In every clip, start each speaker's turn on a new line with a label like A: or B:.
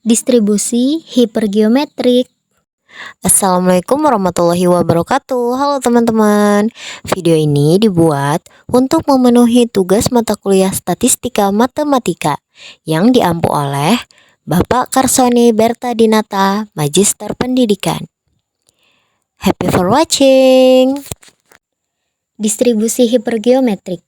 A: Distribusi hipergeometrik.
B: Assalamualaikum warahmatullahi wabarakatuh. Halo teman-teman. Video ini dibuat untuk memenuhi tugas mata kuliah Statistika Matematika yang diampu oleh Bapak Karsoni Bertadinata, Magister Pendidikan. Happy for watching.
A: Distribusi hipergeometrik.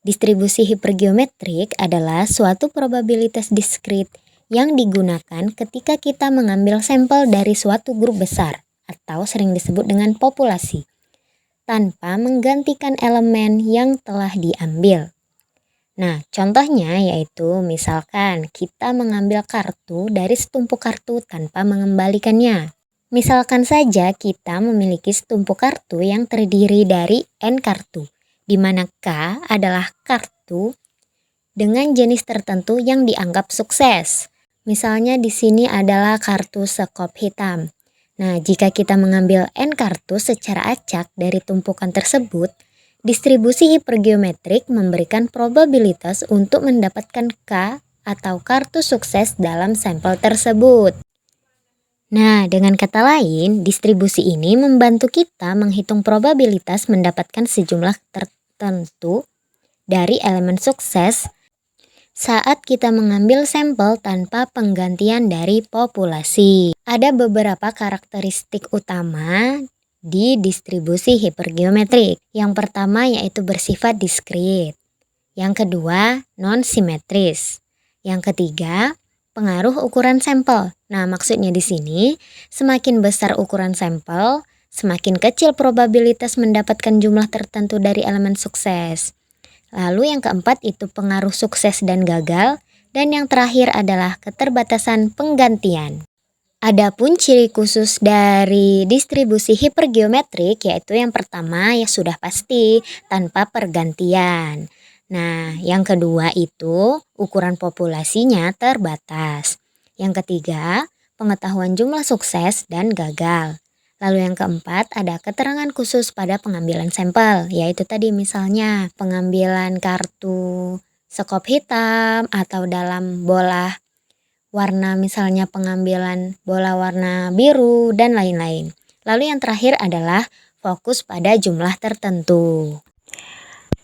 A: Distribusi hipergeometrik adalah suatu probabilitas diskrit yang digunakan ketika kita mengambil sampel dari suatu grup besar atau sering disebut dengan populasi tanpa menggantikan elemen yang telah diambil. Nah, contohnya yaitu misalkan kita mengambil kartu dari setumpuk kartu tanpa mengembalikannya. Misalkan saja kita memiliki setumpuk kartu yang terdiri dari N kartu, di mana K adalah kartu dengan jenis tertentu yang dianggap sukses. Misalnya di sini adalah kartu sekop hitam. Nah, jika kita mengambil N kartu secara acak dari tumpukan tersebut, distribusi hipergeometrik memberikan probabilitas untuk mendapatkan K atau kartu sukses dalam sampel tersebut. Nah, dengan kata lain, distribusi ini membantu kita menghitung probabilitas mendapatkan sejumlah tertentu dari elemen sukses saat kita mengambil sampel tanpa penggantian dari populasi. Ada beberapa karakteristik utama di distribusi hipergeometrik. Yang pertama yaitu bersifat diskrit. Yang kedua, non-simetris. Yang ketiga, pengaruh ukuran sampel. Nah, maksudnya di sini, semakin besar ukuran sampel, semakin kecil probabilitas mendapatkan jumlah tertentu dari elemen sukses. Lalu yang keempat itu pengaruh sukses dan gagal, dan yang terakhir adalah keterbatasan penggantian. Adapun ciri khusus dari distribusi hipergeometrik yaitu yang pertama ya sudah pasti tanpa pergantian. Nah, yang kedua itu ukuran populasinya terbatas. Yang ketiga, pengetahuan jumlah sukses dan gagal. Lalu yang keempat ada keterangan khusus pada pengambilan sampel, yaitu tadi misalnya pengambilan kartu sekop hitam atau dalam bola warna misalnya pengambilan bola warna biru dan lain-lain. Lalu yang terakhir adalah fokus pada jumlah tertentu.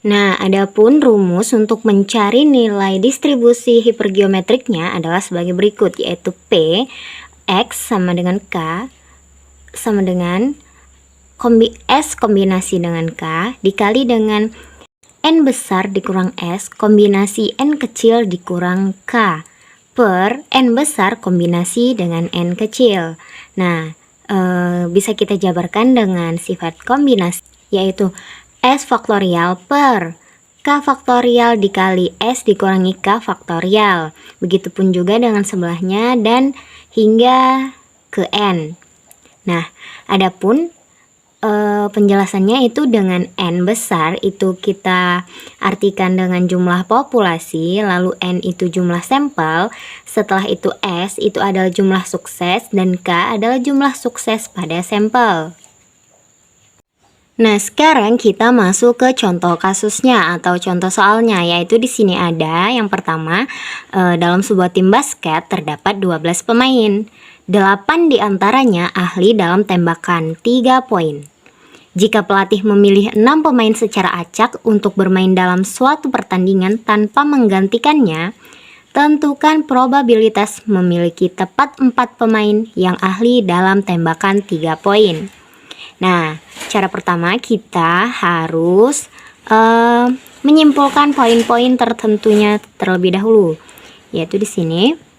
A: Nah, adapun rumus untuk mencari nilai distribusi hipergeometriknya adalah sebagai berikut, yaitu P, X sama dengan K, sama dengan S kombinasi dengan K dikali dengan N besar dikurang S kombinasi N kecil dikurang K per N besar kombinasi dengan N kecil. Nah, bisa kita jabarkan dengan sifat kombinasi, yaitu S faktorial per K faktorial dikali S dikurangi K faktorial. Begitupun juga dengan sebelahnya dan hingga ke N. Nah, adapun penjelasannya itu dengan N besar itu kita artikan dengan jumlah populasi, lalu N itu jumlah sampel, setelah itu S itu adalah jumlah sukses dan K adalah jumlah sukses pada sampel. Nah, sekarang kita masuk ke contoh kasusnya atau contoh soalnya, yaitu di sini ada yang pertama, dalam sebuah tim basket terdapat 12 pemain. 8 diantaranya ahli dalam tembakan 3 poin. Jika pelatih memilih 6 pemain secara acak untuk bermain dalam suatu pertandingan tanpa menggantikannya, tentukan probabilitas memiliki tepat 4 pemain yang ahli dalam tembakan 3 poin. Nah, cara pertama kita harus menyimpulkan poin-poin tertentunya terlebih dahulu, yaitu di sini.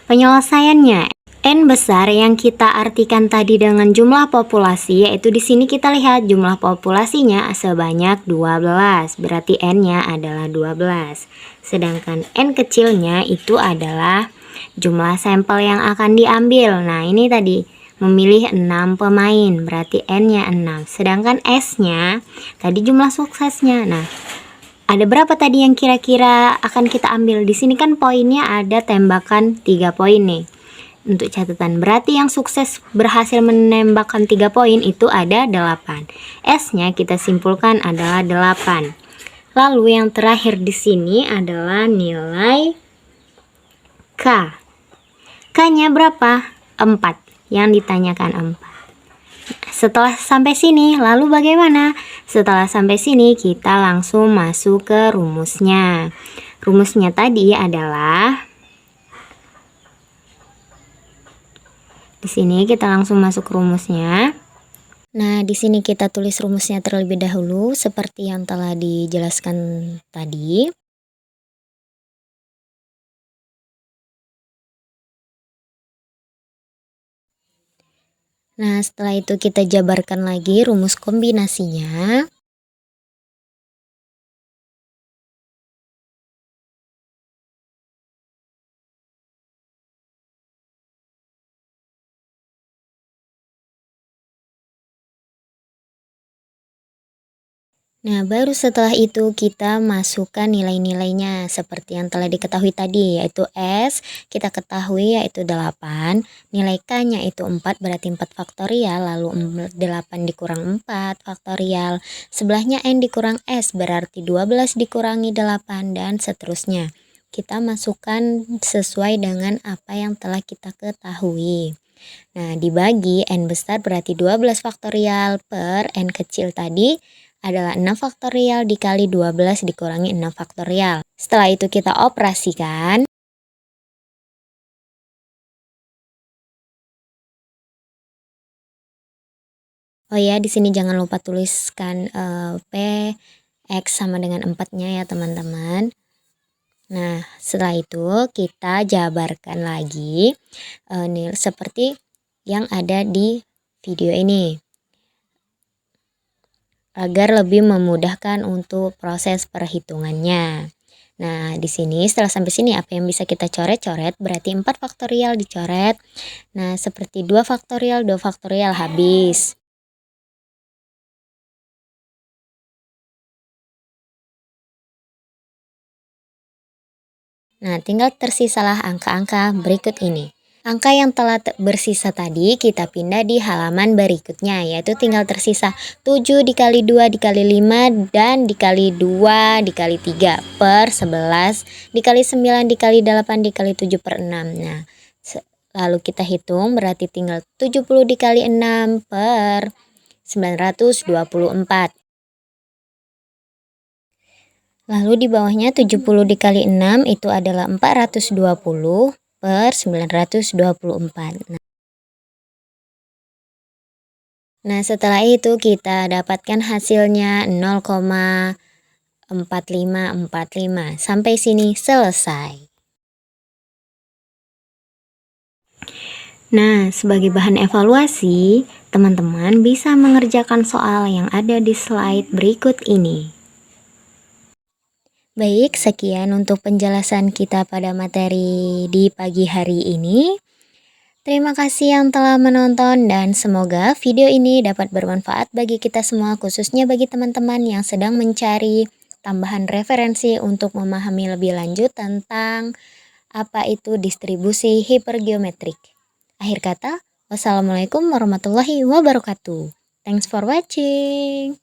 A: Penyelesaiannya, N besar yang kita artikan tadi dengan jumlah populasi, yaitu di sini kita lihat jumlah populasinya sebanyak 12, berarti N-nya adalah 12. Sedangkan N kecilnya itu adalah jumlah sampel yang akan diambil. Nah, ini tadi memilih 6 pemain, berarti N-nya 6. Sedangkan S-nya tadi jumlah suksesnya. Nah, ada berapa tadi yang kira-kira akan kita ambil? Di sini kan poinnya ada tembakan 3 poin nih. Untuk catatan, berarti yang sukses berhasil menembakkan 3 poin itu ada 8. S-nya kita simpulkan adalah 8. Lalu yang terakhir di sini adalah nilai K. K-nya berapa? 4. Yang ditanyakan 4. Setelah sampai sini, lalu bagaimana? Setelah sampai sini, kita langsung masuk ke rumusnya. Rumusnya tadi adalah di sini kita langsung masuk ke rumusnya. Nah, di sini kita tulis rumusnya terlebih dahulu seperti yang telah dijelaskan tadi. Nah, setelah itu kita jabarkan lagi rumus kombinasinya. Nah, baru setelah itu kita masukkan nilai-nilainya seperti yang telah diketahui tadi, yaitu S kita ketahui yaitu 8, nilai K-nya itu 4 berarti 4 faktorial, lalu 8 dikurang 4 faktorial, sebelahnya N dikurang S berarti 12 dikurangi 8 dan seterusnya. Kita masukkan sesuai dengan apa yang telah kita ketahui. Nah, dibagi N besar berarti 12 faktorial per N kecil tadi adalah 6 faktorial dikali 12 dikurangi 6 faktorial. Setelah itu kita operasikan. Oh ya, di sini jangan lupa tuliskan P X sama dengan 4-nya ya teman-teman. Nah, setelah itu kita jabarkan lagi seperti yang ada di video ini, agar lebih memudahkan untuk proses perhitungannya. Nah, di sini setelah sampai sini apa yang bisa kita coret-coret berarti 4 faktorial dicoret. Nah, seperti 2 faktorial habis. Nah, tinggal tersisalah angka-angka berikut ini. Angka yang telah bersisa tadi kita pindah di halaman berikutnya, yaitu tinggal tersisa 7 dikali 2 dikali 5 dan dikali 2 dikali 3 per 11 dikali 9 dikali 8 dikali 7 per 6. Nah, lalu kita hitung berarti tinggal 70 dikali 6 per 924. Lalu di bawahnya 70 dikali 6 itu adalah 420 per 924. Nah, setelah itu kita dapatkan hasilnya 0,4545. Sampai sini selesai. Nah, sebagai bahan evaluasi, teman-teman bisa mengerjakan soal yang ada di slide berikut ini. Baik, sekian untuk penjelasan kita pada materi di pagi hari ini. Terima kasih yang telah menonton dan semoga video ini dapat bermanfaat bagi kita semua, khususnya bagi teman-teman yang sedang mencari tambahan referensi untuk memahami lebih lanjut tentang apa itu distribusi hipergeometrik. Akhir kata, wassalamualaikum warahmatullahi wabarakatuh. Thanks for watching.